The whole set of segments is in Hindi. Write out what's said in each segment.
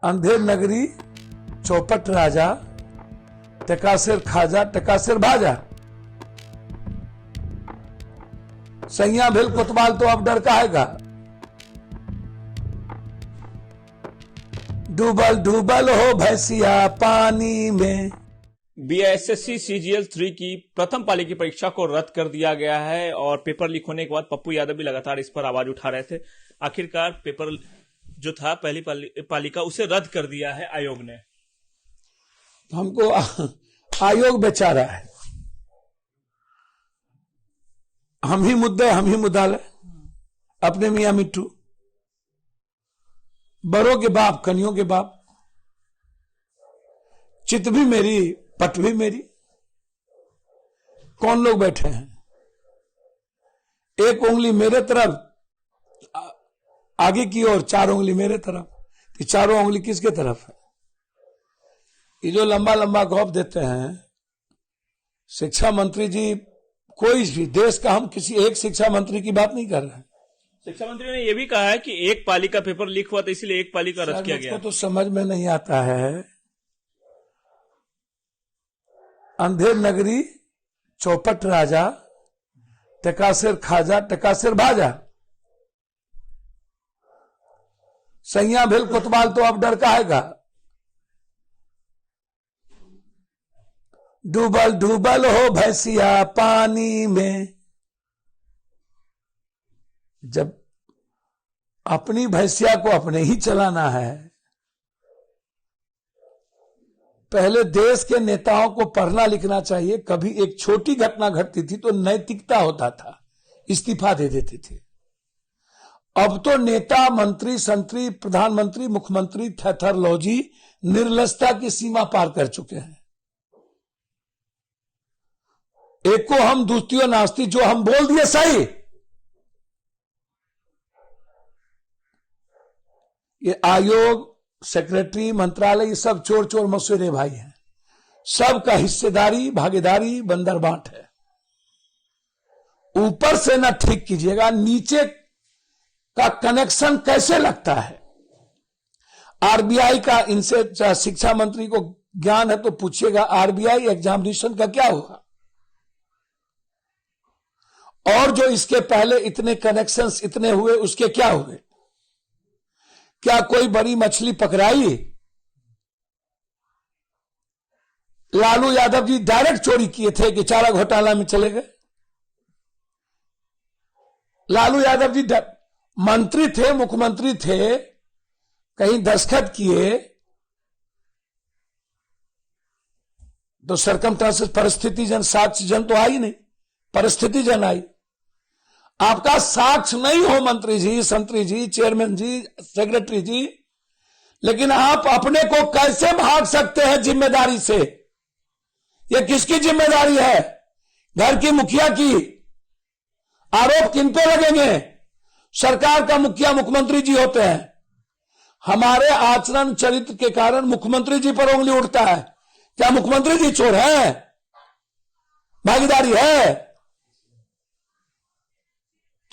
अंधेर नगरी चौपट राजा, टकासिर खाजा टकासिर भाजा। सैया भेल कोतवाल तो अब डर काहेगा। डूबल डूबल हो भैंसिया पानी में। बीएसएससी सीजीएल 3 की प्रथम पाली की परीक्षा को रद्द कर दिया गया है और पेपर लीक होने के बाद पप्पू यादव भी लगातार इस पर आवाज उठा रहे थे। आखिरकार पेपर जो था पहली पाली का उसे रद्द कर दिया है आयोग ने। हमको आयोग बेचारा है, हम ही मुद्दे हम ही मुद्दाले, अपने मियां मिट्टू, बड़ों के बाप कनियों के बाप, चित भी मेरी पट भी मेरी। कौन लोग बैठे हैं, एक उंगली मेरे तरफ आगे की ओर, चार उंगली मेरे तरफ, कि चारों उंगली किसके तरफ है। ये जो लंबा लंबा गौप देते हैं शिक्षा मंत्री जी, कोई भी देश का, हम किसी एक शिक्षा मंत्री की बात नहीं कर रहे हैं। शिक्षा मंत्री ने यह भी कहा है कि एक पाली का पेपर लीक हुआ था इसलिए एक पाली का रद्द किया गया। तो समझ में नहीं आता है। अंधेर नगरी चौपट राजा, टकासिर खाजा टकासिर भाजा। सैया भेल कोतवाल तो अब डर काहेगा। डूबल डूबल हो भैंसिया पानी में। जब अपनी भैंसिया को अपने ही चलाना है, पहले देश के नेताओं को पढ़ना लिखना चाहिए। कभी एक छोटी घटना घटती थी तो नैतिकता होता था, इस्तीफा दे देते थे। अब तो नेता, मंत्री, संतरी, प्रधानमंत्री, मुख्यमंत्री थैथरलॉजी, निर्लजता की सीमा पार कर चुके हैं। एक को हम दूसरी नास्ती, जो हम बोल दिए सही। ये आयोग, सेक्रेटरी, मंत्रालय, ये सब चोर चोर मसूरे भाई हैं। सबका हिस्सेदारी, भागीदारी, बंदर बांट है। ऊपर से ना ठीक कीजिएगा, नीचे का कनेक्शन कैसे लगता है। आरबीआई का, इनसे शिक्षा मंत्री को ज्ञान है तो पूछिएगा, आरबीआई एग्जामिनेशन का क्या होगा। और जो इसके पहले इतने कनेक्शंस इतने हुए, उसके क्या हुए। क्या कोई बड़ी मछली पकड़ाई। लालू यादव जी डायरेक्ट चोरी किए थे कि चारा घोटाला में चले गए। लालू यादव जी मंत्री थे, मुख्यमंत्री थे, कहीं दस्तखत किए तो सरकमस्टेंसेस, परिस्थिति जन, साक्ष्य जन तो आई नहीं, परिस्थिति जन आई। आपका साक्ष्य नहीं हो मंत्री जी, संतरी जी, चेयरमैन जी, सेक्रेटरी जी, लेकिन आप अपने को कैसे भाग सकते हैं जिम्मेदारी से। यह किसकी जिम्मेदारी है, घर की मुखिया की। आरोप किन पे लगेंगे, सरकार का मुखिया मुख्यमंत्री जी होते हैं। हमारे आचरण चरित्र के कारण मुख्यमंत्री जी पर उंगली उठता है। क्या मुख्यमंत्री जी चोर है, भागीदारी है।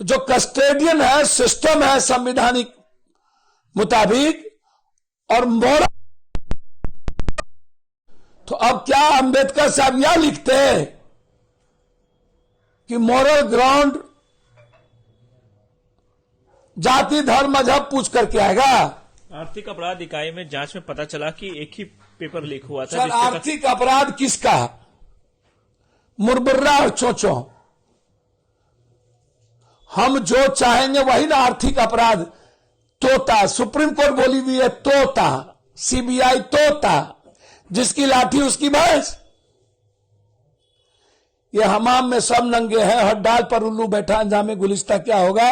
तो जो कस्टोडियन है, सिस्टम है संवैधानिक मुताबिक, और मोरल, तो अब क्या अंबेडकर साहब यह लिखते हैं कि मोरल ग्राउंड जाति धर्म मजहब पूछ करके आएगा। आर्थिक अपराध इकाई में जांच में पता चला कि एक ही पेपर लीक हुआ था। सर, आर्थिक अपराध किसका, मुरबुर्रा और चोचो। हम जो चाहेंगे वही ना आर्थिक अपराध। तोता, सुप्रीम कोर्ट बोली हुई है तोता, सीबीआई तोता, जिसकी लाठी उसकी भैंस। ये हमाम में सब नंगे हैं, हर डाल पर उल्लू बैठा, अंजामे गुलिस्ता क्या होगा।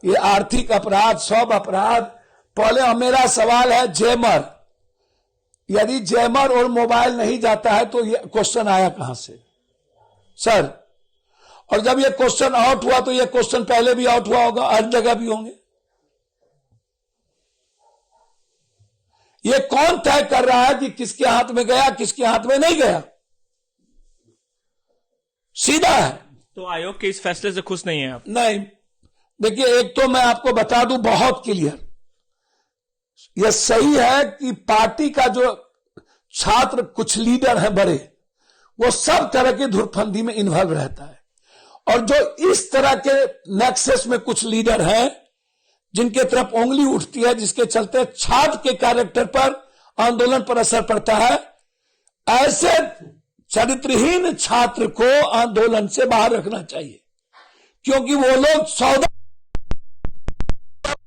ये आर्थिक अपराध, सब अपराध। पहले मेरा सवाल है, जैमर, यदि जैमर और मोबाइल नहीं जाता है तो ये क्वेश्चन आया कहां से सर। और जब ये क्वेश्चन आउट हुआ तो ये क्वेश्चन पहले भी आउट हुआ होगा, हर जगह भी होंगे। ये कौन तय कर रहा है कि किसके हाथ में गया, किसके हाथ में नहीं गया। सीधा है। तो आयोग के इस फैसले से खुश नहीं है आप? नहीं, देखिए, एक तो मैं आपको बता दूं बहुत क्लियर, यह सही है कि पार्टी का जो छात्र कुछ लीडर हैं बड़े, वो सब तरह की धुरफंदी में इन्वॉल्व रहता है, और जो इस तरह के नेक्सस में कुछ लीडर हैं जिनके तरफ उंगली उठती है, जिसके चलते छात्र के कैरेक्टर पर, आंदोलन पर असर पड़ता है, ऐसे चरित्रहीन छात्र को आंदोलन से बाहर रखना चाहिए, क्योंकि वो लोग सौदा,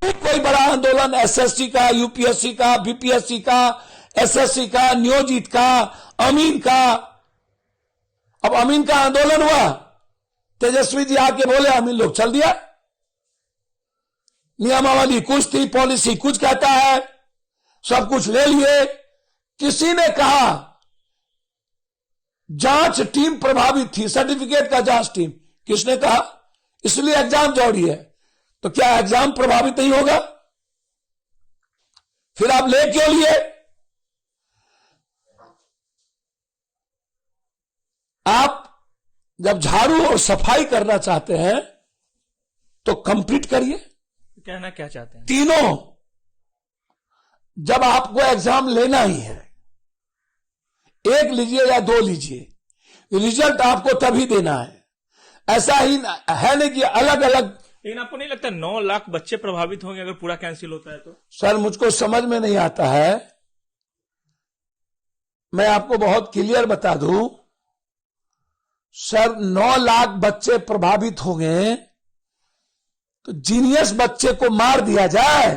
कोई बड़ा आंदोलन एसएससी का, यूपीएससी का, बीपीएससी का, एसएससी का, नियोजित का, अमीन का, अब अमीन का आंदोलन हुआ, तेजस्वी जी आके बोले, अमीन लोग चल दिया, नियमावली कुछ थी, पॉलिसी कुछ कहता है, सब कुछ ले लिए। किसी ने कहा जांच टीम प्रभावित थी, सर्टिफिकेट का जांच टीम, किसने कहा? इसलिए एग्जाम दौड़ी है, तो क्या एग्जाम प्रभावित नहीं होगा? फिर आप ले क्यों लिए? आप जब झाड़ू और सफाई करना चाहते हैं तो कंप्लीट करिए। कहना क्या चाहते हैं? तीनों, जब आपको एग्जाम लेना ही है, एक लीजिए या दो लीजिए, रिजल्ट आपको तभी देना है। ऐसा ही है नहीं कि अलग अलग। लेकिन आपको नहीं लगता 9 लाख बच्चे प्रभावित होंगे अगर पूरा कैंसिल होता है तो? सर, मुझको समझ में नहीं आता है। मैं आपको बहुत क्लियर बता दूं सर, 9 लाख बच्चे प्रभावित होंगे तो जीनियस बच्चे को मार दिया जाए।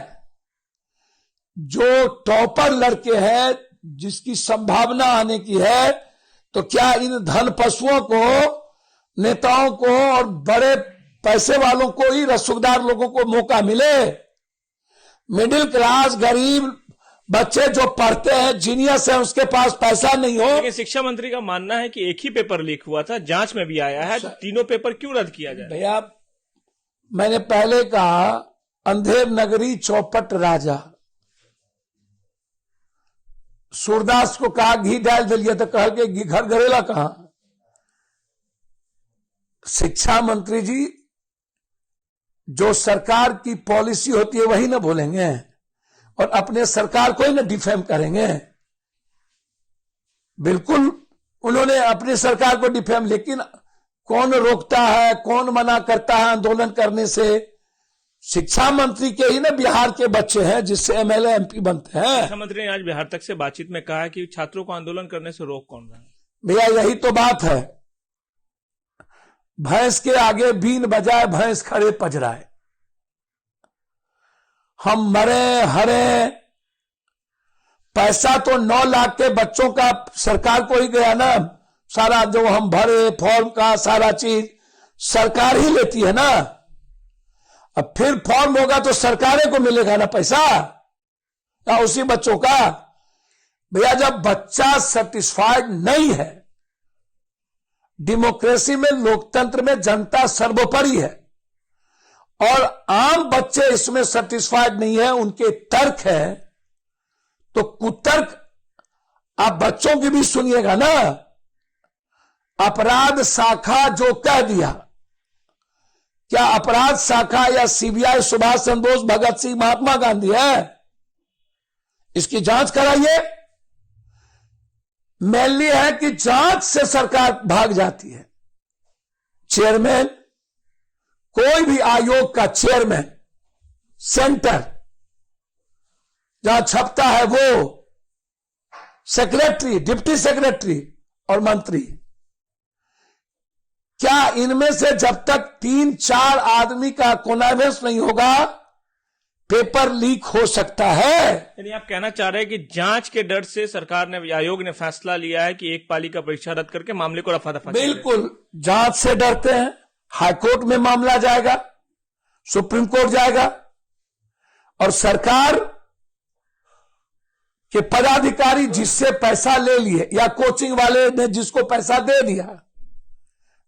जो टॉपर लड़के हैं, जिसकी संभावना आने की है, तो क्या इन धन पशुओं को, नेताओं को और बड़े पैसे वालों को ही, रसूखदार लोगों को मौका मिले? मिडिल क्लास गरीब बच्चे जो पढ़ते हैं, जीनियस है, उसके पास पैसा नहीं हो। लेकिन शिक्षा मंत्री का मानना है कि एक ही पेपर लीक हुआ था, जांच में भी आया है, तीनों पेपर क्यों रद्द किया जाए? भैया, मैंने पहले कहा, अंधेर नगरी चौपट राजा, सूरदास को कहा घी डाल दिलिए, तो कह के घी घर घरेला कहा। शिक्षा मंत्री जी जो सरकार की पॉलिसी होती है वही ना बोलेंगे, और अपने सरकार को ही ना डिफेम करेंगे। बिल्कुल उन्होंने अपनी सरकार को डिफेम, लेकिन कौन रोकता है, कौन मना करता है आंदोलन करने से? शिक्षा मंत्री के ही ना बिहार के बच्चे हैं जिससे एमएलए एमपी बनते हैं। शिक्षा मंत्री ने आज बिहार तक से बातचीत में कहा कि छात्रों को आंदोलन करने से रोक कौन रहा है? भैया, यही तो बात है। भैंस के आगे बीन बजाए भैंस खड़े पजराए। हम मरे हरे, पैसा तो 9 लाख के बच्चों का सरकार को ही गया ना। सारा जो हम भरे फॉर्म का सारा चीज सरकार ही लेती है ना। अब फिर फॉर्म होगा तो सरकारें को मिलेगा ना पैसा, या उसी बच्चों का? भैया, जब बच्चा सेटिस्फाइड नहीं है, डेमोक्रेसी में, लोकतंत्र में जनता सर्वोपरि है, और आम बच्चे इसमें सेटिस्फाइड नहीं है, उनके तर्क है, तो कुतर्क आप बच्चों की भी सुनिएगा ना। अपराध शाखा जो कह दिया, क्या अपराध शाखा या सीबीआई सुभाष चंद्र बोस, भगत सिंह, महात्मा गांधी है? इसकी जांच कराइए। मेनली है कि जांच से सरकार भाग जाती है। चेयरमैन, कोई भी आयोग का चेयरमैन, सेंटर जहां छपता है वो, सेक्रेटरी, डिप्टी सेक्रेटरी और मंत्री, क्या इनमें से जब तक 3-4 आदमी का कोनावेंस नहीं होगा, पेपर लीक हो सकता है? यानी आप कहना चाह रहे हैं कि जांच के डर से सरकार ने, आयोग ने फैसला लिया है कि एक पाली का परीक्षा रद्द करके मामले को रफा दफा? बिल्कुल, जांच से डरते हैं। हाईकोर्ट में मामला जाएगा, सुप्रीम कोर्ट जाएगा, और सरकार के पदाधिकारी जिससे पैसा ले लिए, या कोचिंग वाले ने जिसको पैसा दे दिया,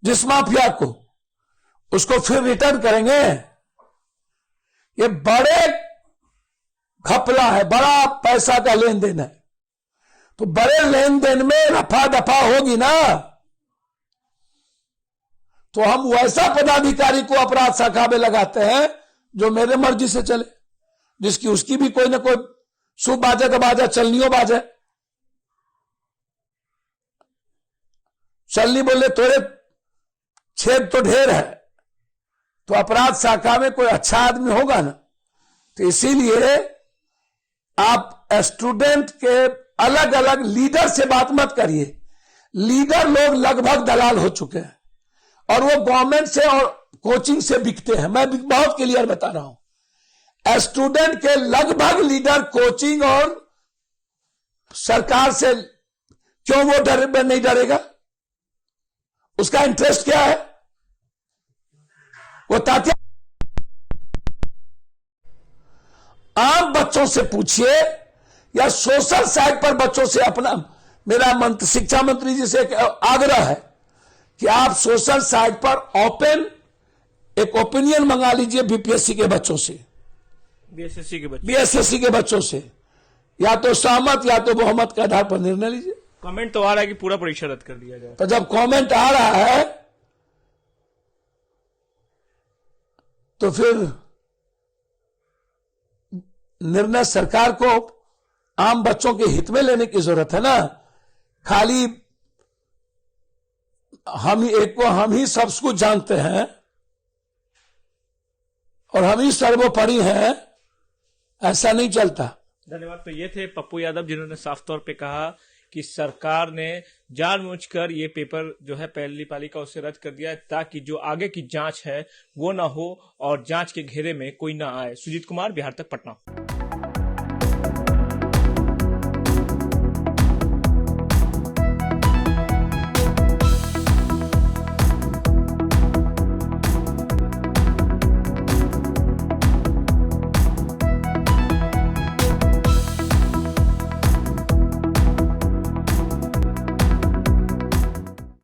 जिस माफिया को, उसको फिर रिटर्न करेंगे। ये बड़े घपला है, बड़ा पैसा का लेन देन है, तो बड़े लेन देन में रफा दफा होगी ना। तो हम वैसा पदाधिकारी को अपराध शाखा में लगाते हैं जो मेरे मर्जी से चले, जिसकी उसकी भी कोई ना कोई शुभ बाजे तो बाजा, चलनियो बाजे। चलनी बोले तोरे छेद तो ढेर है, तो अपराध शाखा में कोई अच्छा आदमी होगा ना। तो इसीलिए आप स्टूडेंट के अलग अलग लीडर से बात मत करिए। लीडर लोग लगभग दलाल हो चुके हैं और वो गवर्नमेंट से और कोचिंग से बिकते हैं। मैं बहुत क्लियर बता रहा हूं, स्टूडेंट के लगभग लीडर कोचिंग और सरकार से क्यों वो नहीं डरेगा? उसका इंटरेस्ट क्या है? वो तात्या आम बच्चों से पूछिए या सोशल साइट पर बच्चों से अपना, मेरा शिक्षा मंत्री जी से एक आग्रह है कि आप सोशल साइट पर ओपन एक ओपिनियन मंगा लीजिए बीपीएससी के बच्चों से, बीएसएससी के बच्चों से, या तो सहमत या तो बहुमत के आधार पर निर्णय लीजिए। कमेंट तो आ रहा है कि पूरा परीक्षा रद्द कर दिया जाए। तो जब कमेंट आ रहा है तो फिर निर्णय सरकार को आम बच्चों के हित में लेने की जरूरत है ना। खाली हम ही सब कुछ जानते हैं और हम ही सर्वोपरि हैं, ऐसा नहीं चलता। धन्यवाद। तो ये थे पप्पू यादव, जिन्होंने साफ तौर पे कहा कि सरकार ने जानबूझकर ये पेपर जो है पहली पाली का उससे रद्द कर दिया ताकि जो आगे की जांच है वो ना हो और जांच के घेरे में कोई ना आए। सुजीत कुमार, बिहार तक, पटना।